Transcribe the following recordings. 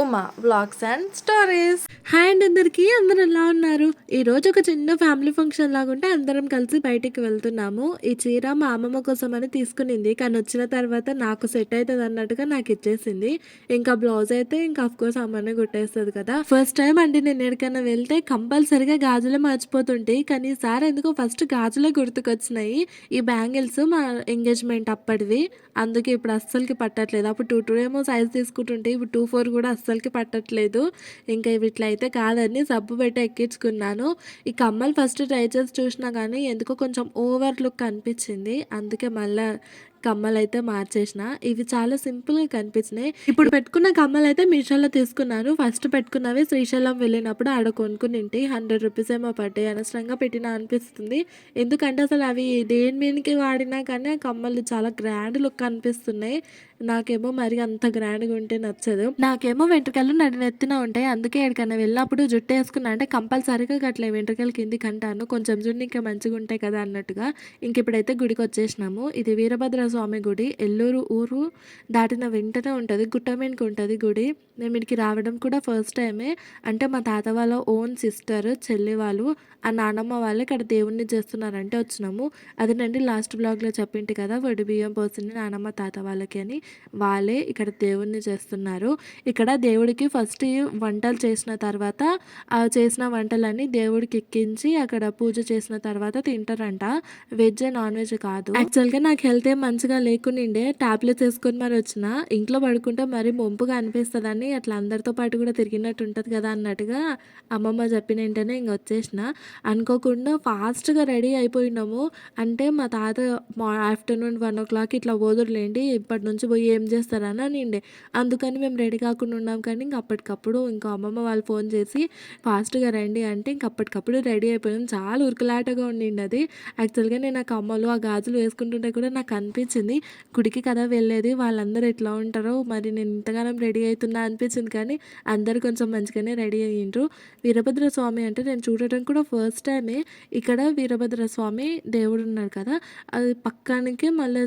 Uma vlogs and stories. Hi అండి అందరికీ, అందరూ ఎలా ఉన్నారు? ఈరోజు ఒక చిన్న ఫ్యామిలీ ఫంక్షన్ లాగా ఉంటే అందరం కలిసి బయటికి వెళ్తున్నాము. ఈ చీర మా అమ్మమ్మ కోసం అని తీసుకునింది, కానీ వచ్చిన తర్వాత నాకు సెట్ అవుతుంది అన్నట్టుగా నాకు ఇచ్చేసింది. ఇంకా బ్లౌజ్ అయితే ఇంకా అఫ్కోర్స్ అమ్మనే కుట్టేస్తుంది కదా. ఫస్ట్ టైం అండి నేను ఎక్కడికైనా వెళ్తే కంపల్సరిగా గాజులే మర్చిపోతుంటాయి, కానీ ఈసారి ఎందుకో ఫస్ట్ గాజులే గుర్తుకొచ్చినాయి. ఈ బ్యాంగిల్స్ మా ఎంగేజ్మెంట్ అప్పటివి, అందుకే ఇప్పుడు అస్సలకి పట్టట్లేదు. అప్పుడు 2 ఏమో సైజ్ తీసుకుంటుంటే ఇప్పుడు 2 4 కూడా అస్సలకి పట్టట్లేదు. ఇంకా ఇవి ఇట్లా అయితే కాదని సబ్బు పెట్టి ఎక్కించుకున్నాను. ఈ కమ్మలు ఫస్ట్ ట్రై చేసి చూసినా కానీ ఎందుకో కొంచెం ఓవర్ లుక్ అనిపించింది, అందుకే మళ్ళీ కమ్మలు అయితే మార్చేసిన. ఇవి చాలా సింపుల్గా కనిపించినాయి. ఇప్పుడు పెట్టుకున్న కమ్మలు అయితే మీషోలో తీసుకున్నాను. ఫస్ట్ పెట్టుకున్నవి శ్రీశైలం వెళ్ళినప్పుడు ఆడ కొనుక్కుని 100 రూపీస్ ఏమో పడ్డాయి. అనవసరంగా పెట్టినా అనిపిస్తుంది, ఎందుకంటే అసలు అవి దేని మీదకి వాడినా కానీ ఆ కమ్మలు చాలా గ్రాండ్ లుక్ అనిపిస్తున్నాయి. నాకేమో మరి అంత గ్రాండ్గా ఉంటే నచ్చదు. నాకేమో వెంట్రుకలు నడినెత్తిన ఉంటాయి, అందుకే ఎక్కడికైనా వెళ్ళినప్పుడు జుట్టు వేసుకున్నా అంటే కంపల్సరీగా అట్లా వెంట్రుకలు కిందికి అంటాను, కొంచెం జున్ను ఇంకా మంచిగా ఉంటాయి కదా అన్నట్టుగా. ఇంక ఇప్పుడైతే గుడికి వచ్చేసినాము. ఇది వీరభద్ర స్వామి గుడి. ఎల్లూరు ఊరు దాటిన వెంటనే ఉంటుంది, గుట్టమీనికి ఉంటుంది గుడి. మేము ఇక్కడికి రావడం కూడా ఫస్ట్ టైమే. అంటే మా తాత వాళ్ళ ఓన్ సిస్టర్ చెల్లి వాళ్ళు ఆ నానమ్మ వాళ్ళు ఇక్కడ దేవుణ్ణి చేస్తున్నారంటే వచ్చినాము. అదేనండి లాస్ట్ బ్లాగ్లో చెప్పింటి కదా, వడి బియ్యం పోసింది నానమ్మ తాత వాళ్ళకి అని. వాళ్ళే ఇక్కడ దేవుణ్ణి చేస్తున్నారు. ఇక్కడ దేవుడికి ఫస్ట్ వంటలు చేసిన తర్వాత ఆ చేసిన వంటలన్నీ దేవుడికి ఎక్కించి అక్కడ పూజ చేసిన తర్వాత తింటారంట. వెజ్ నాన్ వెజ్ కాదు. యాక్చువల్గా నాకు హెల్త్ ఏం మంచిగా లేకుండే టాబ్లెట్స్ వేసుకొని మరి వచ్చిన. ఇంట్లో పడుకుంటే మరి మొంపుగా అనిపిస్తుందని అట్లా అందరితో పాటు కూడా తిరిగినట్టు ఉంటుంది కదా అన్నట్టుగా అమ్మమ్మ చెప్పిన వెంటనే ఇంక వచ్చేసిన. అనుకోకుండా ఫాస్ట్గా రెడీ అయిపోయినాము. అంటే మా తాత ఆఫ్టర్నూన్ 1 o'clock ఇట్లా పోదురులేండి, ఇప్పటి నుంచి పోయి ఏం చేస్తారని అనిండే. అందుకని మేము రెడీ కాకుండా ఉన్నాం. కానీ ఇంక అప్పటికప్పుడు ఇంకా అమ్మమ్మ వాళ్ళు ఫోన్ చేసి ఫాస్ట్గా రండి అంటే ఇంక అప్పటికప్పుడు రెడీ అయిపోయాం. చాలా ఉరుకులాటగా ఉండింది అది. యాక్చువల్గా నేను ఆ కమ్మలు ఆ గాజులు వేసుకుంటుంటే కూడా నాకు అనిపించింది, గుడికి కదా వెళ్ళేది, వాళ్ళందరూ ఎట్లా ఉంటారో మరి నేను ఇంతగానం రెడీ అవుతున్నా అనిపించింది. కానీ అందరూ కొంచెం మంచిగానే రెడీ అయ్యిండ్రు. వీరభద్ర స్వామి అంటే నేను చూడటం కూడా ఫస్ట్ టైమే. ఇక్కడ వీరభద్ర స్వామి దేవుడు ఉన్నారు కదా, అది పక్కనికి మళ్ళీ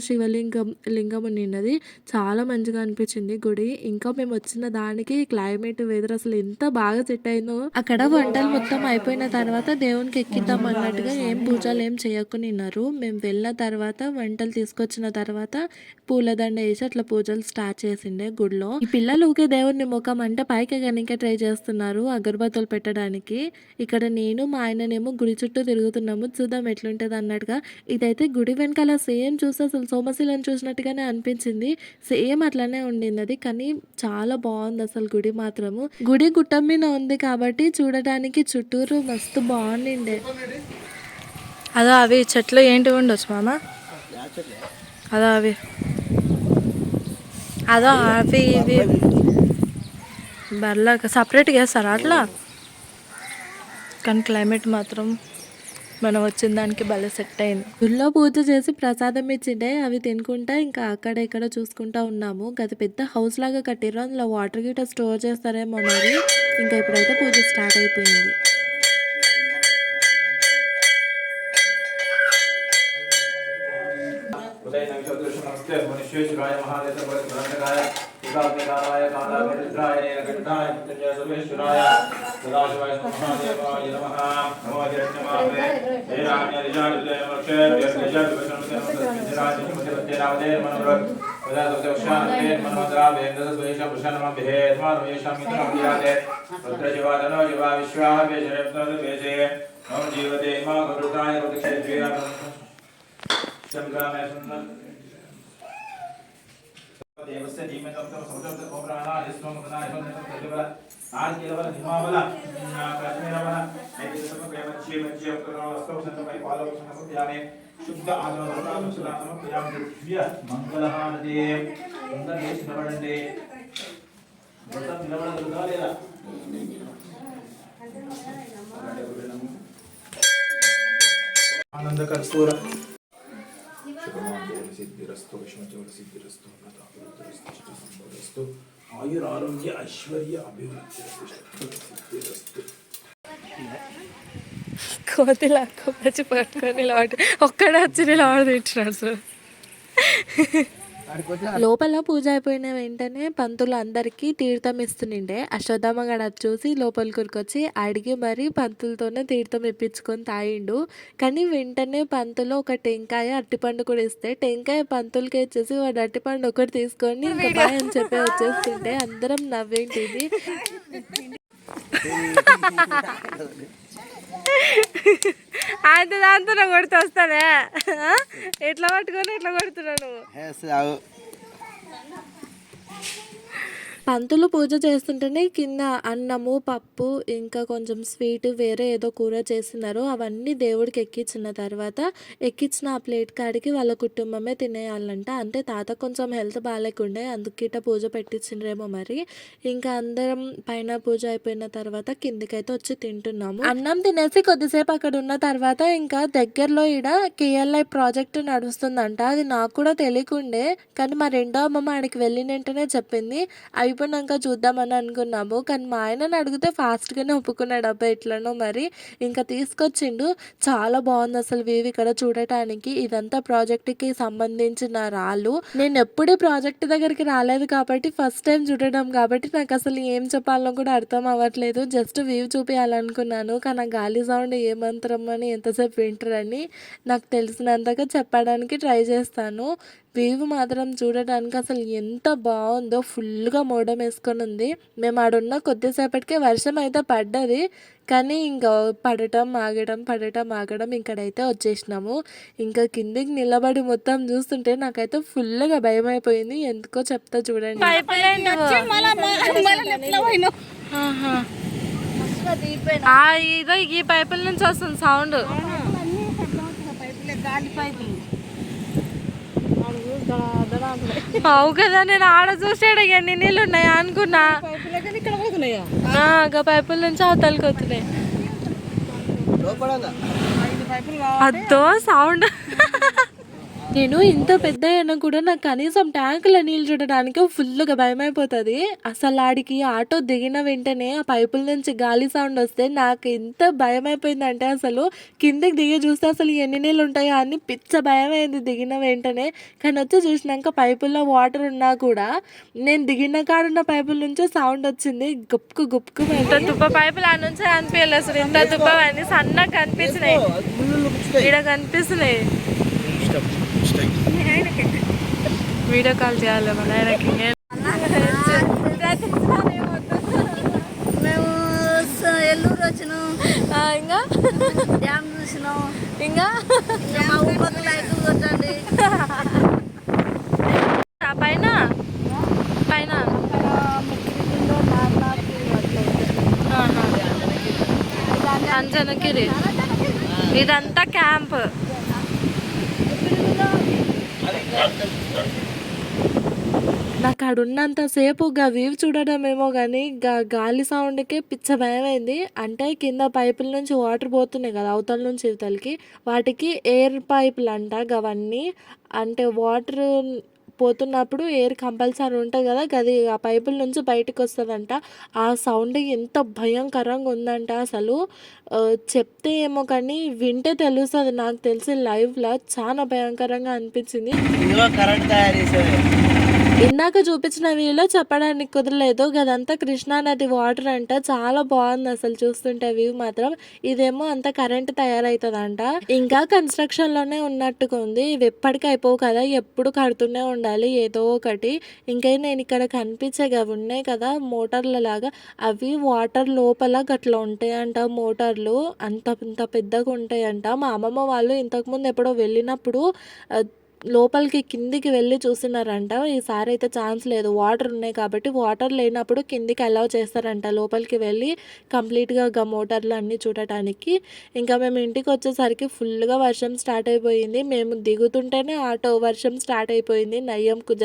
లింగం ఉన్నది. చాలా మంచిగా అనిపించింది గుడి. ఇంకా మేము వచ్చిన దానికి క్లైమేట్ వెదర్ అసలు ఎంత బాగా సెట్ అయిందో. అక్కడ వంటలు మొత్తం అయిపోయిన తర్వాత దేవునికి ఎక్కిద్దాం అన్నట్టుగా ఏం పూజలు ఏం చేయకున్నారు. మేము వెళ్ళిన తర్వాత వంటలు తీసుకొచ్చిన తర్వాత పూలదండ వేసి అట్లా పూజలు స్టార్ట్ చేసిండే గుడిలో. ఈ పిల్లలు ఊకే దేవుడిని ముఖం అంటే పైకి కనుక ట్రై చేస్తున్నారు అగరబత్తులు పెట్టడానికి. ఇక్కడ నేను మా ఆయననేమో గుడి చుట్టూ తిరుగుతున్నాము, చూద్దాం ఎట్లుంటది అన్నట్టుగా. ఇదైతే గుడి వెనకాల సేమ్ చూస్తే అసలు సోమశిలను చూసినట్టుగానే అనిపించింది. సేమ్ అట్లానే ఉండింది అది, కానీ చాలా బాగుంది అసలు గుడి మాత్రము. గుడి గుట్ట మీద ఉంది కాబట్టి చూడటానికి చుట్టూరు మస్తు బాగుండిండే. అదో అవి చెట్లు ఏంటి ఉండొచ్చు మామ, అదో అవి ఇవి బర్లా సపరేట్గా వేస్తారా అట్లా. కానీ క్లైమేట్ మాత్రం మనం వచ్చిన దానికి భలే సెట్ అయింది. గుళ్ళో పూజ చేసి ప్రసాదం ఇచ్చిండే అవి తినుకుంటా ఇంకా అక్కడ ఇక్కడ చూసుకుంటా ఉన్నాము. గది పెద్ద హౌస్ లాగా కట్టిర్రు, అందులో వాటర్ గిట్ట స్టోర్ చేస్తారేమో మరి. ఇంకా ఇప్పుడైతే పూజ స్టార్ట్ అయిపోయింది. దేవస్య ధీమహి సంజాత ఓంప్రాణా యస్వం ప్రదాయ సంజాత ఆర్కేలవల హిమావల కశ్మీరవల నైతికమ ప్రేమచ్చి మధ్య వస్తవ సంతమై పాలవ సమస్యామే శుద్ధ ఆదరణ సురాతమ ప్రియాం దివ్య మంగళహారతి అందరూ లేచి నిలబడండి. మొత్తం నిలబడగలుగుతా లేదా? ఆనంద కర్పూర సిద్ధిరస్తు విష్ణుచోర సిద్ధిరస్తు సంపదస్తు ఆయుర్ ఆరోగ్య ఐశ్వర్య అభివృద్ధి. కోతి లాక్కొచ్చి పట్టుకొని నిలబడి ఒక్కడ వచ్చి నిలబడి తింటున్నాడు సార్. లోపల పూజ అయిపోయిన వెంటనే పంతులు అందరికీ తీర్థం ఇస్తుండే. అశ్వత్థామ గడు అది చూసి లోపలికి ఉరికొచ్చి అడిగి మరీ పంతులతోనే తీర్థం ఇప్పించుకొని తాగిండు. కానీ వెంటనే పంతులు ఒక టెంకాయ అరటిపండు కూడా ఇస్తే టెంకాయ పంతులకి ఇచ్చేసి వాడు అరటిపండు ఒకటి తీసుకొని ఇంకా బాయ్ అని చెప్పి వచ్చేస్తుంటే అందరం నవ్వేంటిది. ఆయన దాంతో కొడుతూ వస్తానే ఎట్లా పట్టుకొని ఎట్లా కొడుతున్నావు నువ్వు? పంతులు పూజ చేస్తుంటేనే కింద అన్నము పప్పు ఇంకా కొంచెం స్వీట్ వేరే ఏదో కూర చేస్తున్నారు. అవన్నీ దేవుడికి ఎక్కించిన తర్వాత ఎక్కించిన ఆ ప్లేట్ కాడికి వాళ్ళ కుటుంబమే తినేయాలంట. అంటే తాత కొంచెం హెల్త్ బాగాలేకుండే అందుకిట పూజ పెట్టించిండ్రేమో మరి. ఇంకా అందరం పైన పూజ అయిపోయిన తర్వాత కిందికైతే వచ్చి తింటున్నాము. అన్నం తినేసి కొద్దిసేపు అక్కడ ఉన్న తర్వాత ఇంకా దగ్గరలో ఈడ కేఎల్ఐ ప్రాజెక్ట్ నడుస్తుందంట. అది నాకు కూడా తెలియకుండే కానీ మా రెండో అమ్మమ్మ ఆడికి వెళ్ళిన వెంటనే చెప్పింది. అయిపోయినాక చూద్దామని అనుకున్నాము కానీ మా ఆయనని అడిగితే ఫాస్ట్గానే ఒప్పుకున్నాడు. అబ్బాయి ఎట్లనో మరి ఇంకా తీసుకొచ్చిండు. చాలా బాగుంది అసలు వ్యూ ఇక్కడ చూడటానికి. ఇదంతా ప్రాజెక్ట్కి సంబంధించిన రాళ్ళు. నేను ఎప్పుడూ ప్రాజెక్ట్ దగ్గరికి రాలేదు కాబట్టి ఫస్ట్ టైం చూడడం కాబట్టి నాకు అసలు ఏం చెప్పాలో కూడా అర్థం అవ్వట్లేదు. జస్ట్ వ్యూ చూపించాలనుకున్నాను కానీ ఆ గాలి సౌండ్ ఏ మంత్రం అని ఎంతసేపు వింటారని నాకు తెలిసినంతగా చెప్పడానికి ట్రై చేస్తాను. వ్యూ మాత్రం చూడడానికి అసలు ఎంత బాగుందో. ఫుల్గా మోడం వేసుకొని ఉంది. మేము ఆడున్న కొద్దిసేపటికే వర్షం అయితే పడ్డది కానీ ఇంకా పడటం ఆగడం ఇక్కడైతే వచ్చేసినాము. ఇంకా కిందికి నిలబడి మొత్తం చూస్తుంటే నాకైతే ఫుల్గా భయం అయిపోయింది. ఎందుకో చెప్తా చూడండి. ఇదో ఈ పైపుల నుంచి వస్తుంది సౌండ్. అవు కదా నేను ఆడ చూసాడు ఎన్ని నీళ్ళు ఉన్నాయా అనుకున్నా. పైపుల నుంచి అవతలకి వస్తున్నాయి. అద్దో సౌండ్. నేను ఇంత పెద్ద అయినా కూడా నాకు కనీసం ట్యాంకుల నీళ్ళు చూడడానికి ఫుల్గా భయం అయిపోతుంది. అసలు ఆడికి ఆటో దిగిన వెంటనే ఆ పైపుల నుంచి గాలి సౌండ్ వస్తే నాకు ఎంత భయం అయిపోయిందంటే అసలు కిందకి దిగి చూస్తే అసలు ఎన్ని నీళ్ళు ఉంటాయో అని పిచ్చ భయం అయింది దిగిన వెంటనే. కానీ వచ్చి చూసినాక పైపుల్లో వాటర్ ఉన్నా కూడా నేను దిగిన కాడున్న పైపుల నుంచి సౌండ్ వచ్చింది. గుప్కు ఇంత తుప్ప పైపులు ఆ నుంచి అనిపించలేదు అసలు. ఇంత తుప్ప అని సన్నగా కనిపించినాయి ఇక్కడ కనిపిస్తున్నాయి. వీడియో కాల్ చేయాలి మన ఆయనకి. మేము ఎల్లూరు వచ్చినాం, ఇంకా డ్యామ్ చూసినాం, ఇంకా మా ఊపకు లైట్ కొట్టండి. పైన పైన అంజనగిరి ఇదంతా క్యాంప్. నాకు ఆడున్నంతసేపు వ్యూ చూడడం ఏమో కానీ గాలి సౌండ్కే పిచ్చ భయం అయింది. అంటే కింద పైపుల నుంచి వాటర్ పోతున్నాయి కదా అవతల నుంచి ఇవతలకి, వాటికి ఎయిర్ పైపులు అంట. అవన్నీ అంటే వాటర్ పోతున్నప్పుడు ఎయిర్ కంపల్సరీ ఉంటుంది కదా గది ఆ పైపుల నుంచి బయటకు వస్తుందంట. ఆ సౌండ్ ఎంత భయంకరంగా ఉందంట అసలు చెప్తే ఏమో కానీ వింటే తెలుస్తుంది. నాకు తెలిసి లైవ్లో చాలా భయంకరంగా అనిపించింది. ఇందాక చూపించిన వ్యూలో చెప్పడానికి కుదరలేదు. గదంతా కృష్ణానది వాటర్ అంట. చాలా బాగుంది అసలు చూస్తుంటే వ్యూ మాత్రం. ఇదేమో అంత కరెంట్ తయారవుతుందంట. ఇంకా కన్స్ట్రక్షన్ లోనే ఉన్నట్టుగా ఉంది. ఇవి ఎప్పటికీ అయిపోవు కదా, ఎప్పుడు కడుతూనే ఉండాలి ఏదో ఒకటి. ఇంకా నేను ఇక్కడ కనిపించే అవి ఉన్నాయి కదా మోటార్ల లాగా, అవి వాటర్ లోపల గట్లా ఉంటాయంట మోటార్లు. అంత పెద్దగా ఉంటాయంట. మా అమ్మమ్మ వాళ్ళు ఇంతకుముందు ఎప్పుడో వెళ్ళినప్పుడు లోపలికి కిందికి వెళ్ళి చూస్తున్నారంట. ఈసారి అయితే ఛాన్స్ లేదు, వాటర్ ఉన్నాయి కాబట్టి. వాటర్ లేనప్పుడు కిందికి అలౌ చేస్తారంట లోపలికి వెళ్ళి కంప్లీట్గా మోటార్లు అన్నీ చూడటానికి. ఇంకా మేము ఇంటికి వచ్చేసరికి ఫుల్గా వర్షం స్టార్ట్ అయిపోయింది. మేము దిగుతుంటేనే ఆటో వర్షం స్టార్ట్ అయిపోయింది. నయ్యంకు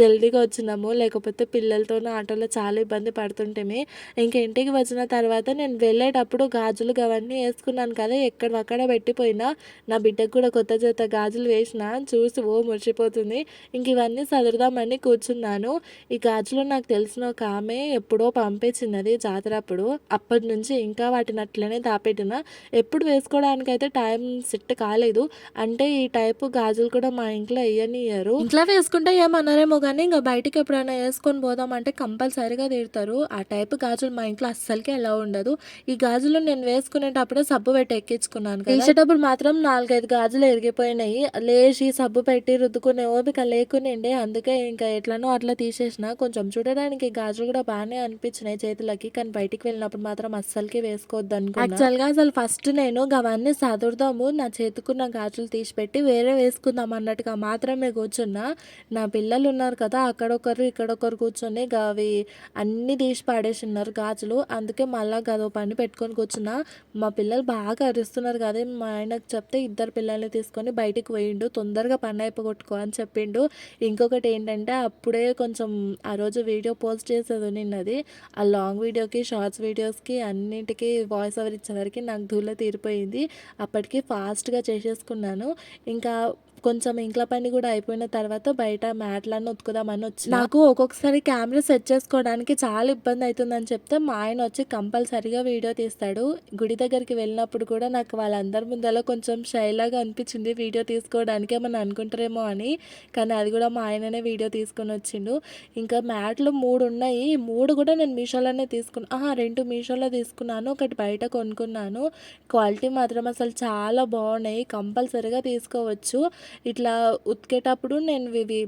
జల్దీగా వచ్చినాము, లేకపోతే పిల్లలతోనే ఆటోలో చాలా ఇబ్బంది పడుతుంటేమి. ఇంకా ఇంటికి వచ్చిన తర్వాత నేను వెళ్ళేటప్పుడు గాజులు అవన్నీ వేసుకున్నాను కదా, ఎక్కడక్కడ పెట్టిపోయినా. నా బిడ్డకు కూడా కొత్త జత గాజులు వేసిన చూసి మురిసిపోతుంది. ఇంక ఇవన్నీ సదురుదామని కూర్చున్నాను. ఈ గాజులు నాకు తెలిసిన ఒక ఆమె ఎప్పుడో పంపించినది జాతరప్పుడు. అప్పటి నుంచి ఇంకా వాటిని అట్లనే దాపెట్టిన. ఎప్పుడు వేసుకోవడానికైతే టైం సెట్ కాలేదు. అంటే ఈ టైపు గాజులు కూడా మా ఇంట్లో వేయనియ్యరు. ఇంట్లో వేసుకుంటే ఏమన్నారేమో కానీ ఇంకా బయటికి ఎప్పుడైనా వేసుకొని పోదామంటే కంపల్సరీగా తిడతారు. ఆ టైపు గాజులు మా ఇంట్లో అస్సలకే ఎలా ఉండదు. ఈ గాజులు నేను వేసుకునేటప్పుడే సబ్బు పెట్టి ఎక్కించుకున్నాను కదా. తీసేటప్పుడు మాత్రం 4-5 గాజులు ఎరిగిపోయినాయి. లేచి సబ్బు పెట్టి రుద్దుకునే ఓపిక లేకునిండే. అందుకే ఇంకా ఎట్లనో అట్లా తీసేసిన. కొంచెం చూడడానికి గాజులు కూడా బాగానే అనిపించినాయి చేతులకి. కానీ బయటికి వెళ్ళినప్పుడు మాత్రం అస్సలకి వేసుకోవద్దు అనుకున్నా. యాక్చువల్గా అసలు ఫస్ట్ నేను అవన్నీ సదురుదాము, నా చేతుకున్న గాజులు తీసిపెట్టి వేరే వేసుకుందాం అన్నట్టుగా మాత్రమే కూర్చున్నా. నా పిల్లలు ఉన్నారు కదా, అక్కడొకరు ఇక్కడొకరు కూర్చొని అవి అన్నీ తీసి పడేసిన్నారు గాజులు. అందుకే మళ్ళీ గదో పని పెట్టుకొని కూర్చున్నా. మా పిల్లలు బాగా అరుస్తున్నారు కదా, మా ఆయనకు చెప్తే ఇద్దరు పిల్లల్ని తీసుకొని బయటికి పోయిండు. తొందరగా పని అయిపోగొట్టుకో అని చెప్పిండు. ఇంకొకటి ఏంటంటే అప్పుడే కొంచెం ఆ రోజు వీడియో పోస్ట్ చేసేది నిన్నది. ఆ లాంగ్ వీడియోకి, షార్ట్స్ వీడియోస్కి అన్నింటికి వాయిస్ ఓవర్ ఇచ్చేవరకు నాకు ధూళ తీరిపోయింది. అప్పటికి ఫాస్ట్గా చేసేసుకున్నాను. ఇంకా కొంచెం ఇంట్లో పని కూడా అయిపోయిన తర్వాత బయట మ్యాట్లన్నీ ఉతుకుదామని వచ్చి, నాకు ఒక్కొక్కసారి కెమెరా సెట్ చేసుకోవడానికి చాలా ఇబ్బంది అవుతుందని చెప్తే మా ఆయన వచ్చి కంపల్సరీగా వీడియో తీస్తాడు. గుడి దగ్గరికి వెళ్ళినప్పుడు కూడా నాకు వాళ్ళందరి ముందర కొంచెం షైలాగా అనిపించింది వీడియో తీసుకోవడానికి, ఏమన్నా అనుకుంటారేమో అని. కానీ అది కూడా మా ఆయననే వీడియో తీసుకొని వచ్చిండు. ఇంకా మ్యాట్లు 3 ఉన్నాయి. ఈ 3 కూడా నేను మీషోలోనే తీసుకున్నాను. 2 మీషోలో తీసుకున్నాను, ఒకటి బయట కొనుక్కున్నాను. క్వాలిటీ మాత్రం అసలు చాలా బాగున్నాయి. కంపల్సరీగా తీసుకోవచ్చు. ఇట్లా ఉతికేటప్పుడు నేను ఇవి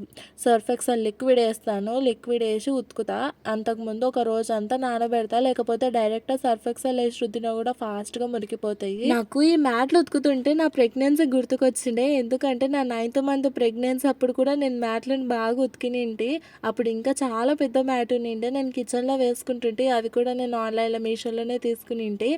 సర్ఫ్ ఎక్సెల్ లిక్విడ్ వేస్తాను. లిక్విడ్ వేసి ఉతుకుతా. అంతకుముందు ఒక రోజు అంతా నానబెడతా, లేకపోతే డైరెక్ట్గా సర్ఫ్ ఎక్సెల్ వేసి రుద్దినా కూడా ఫాస్ట్గా మురికిపోతాయి. నాకు ఈ మ్యాట్లు ఉతుకుతుంటే నా ప్రెగ్నెన్సీ గుర్తుకొచ్చిండే. ఎందుకంటే నా 9th మంత్ ప్రెగ్నెన్సీ అప్పుడు కూడా నేను మ్యాట్లను బాగా ఉతికినింటి. అప్పుడు ఇంకా చాలా పెద్ద మ్యాట్ నిండే, నేను కిచెన్లో వేసుకుంటుంటే. అవి కూడా నేను ఆన్లైన్లో మీషోలోనే తీసుకునింటి.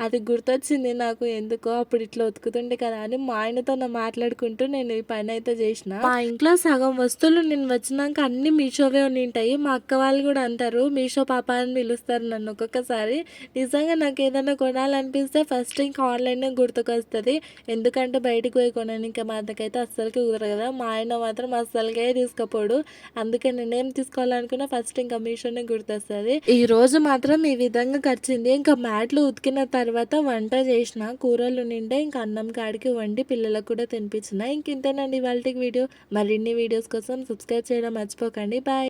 అది గుర్తొచ్చింది నాకు ఎందుకో, అప్పుడు ఇట్లా ఉతుకుతుండే కదా అని మా ఆయనతో మాట్లాడుకుంటూ నేను ఈ పని అయితే చేసిన. మా ఇంట్లో సగం వస్తువులు నేను వచ్చినాక అన్ని మీషోవే ఉంటాయి. మా అక్క వాళ్ళు కూడా అంటారు, మీషో పాప అని పిలుస్తారు నన్ను ఒక్కొక్కసారి. నిజంగా నాకు ఏదైనా కొనాలనిపిస్తే ఫస్ట్ ఇంకా ఆన్లైన్ గుర్తుకొస్తుంది. ఎందుకంటే బయటికి పోయి కొనడానికి మాకైతే అస్సలకి కుదరదు కదా. మా ఆయన మాత్రం అస్సలకే తీసుకపోడు. అందుకే నేనేం తీసుకోవాలనుకున్నా ఫస్ట్ ఇంకా మీషోనే గుర్తొస్తుంది. ఈ రోజు మాత్రం ఈ విధంగా గడిచింది. ఇంకా మ్యాట్లు ఉతికిన తర్వాత వంట చేసిన, కూరలు నిండే ఇంకా అన్నం కాడికి వండి పిల్లలకు కూడా తినిపించిన. ఇంతేనండి ఇవాల్టి వీడియో. మరిన్ని వీడియోస్ కోసం సబ్స్క్రైబ్ చేయడం మర్చిపోకండి. బాయ్.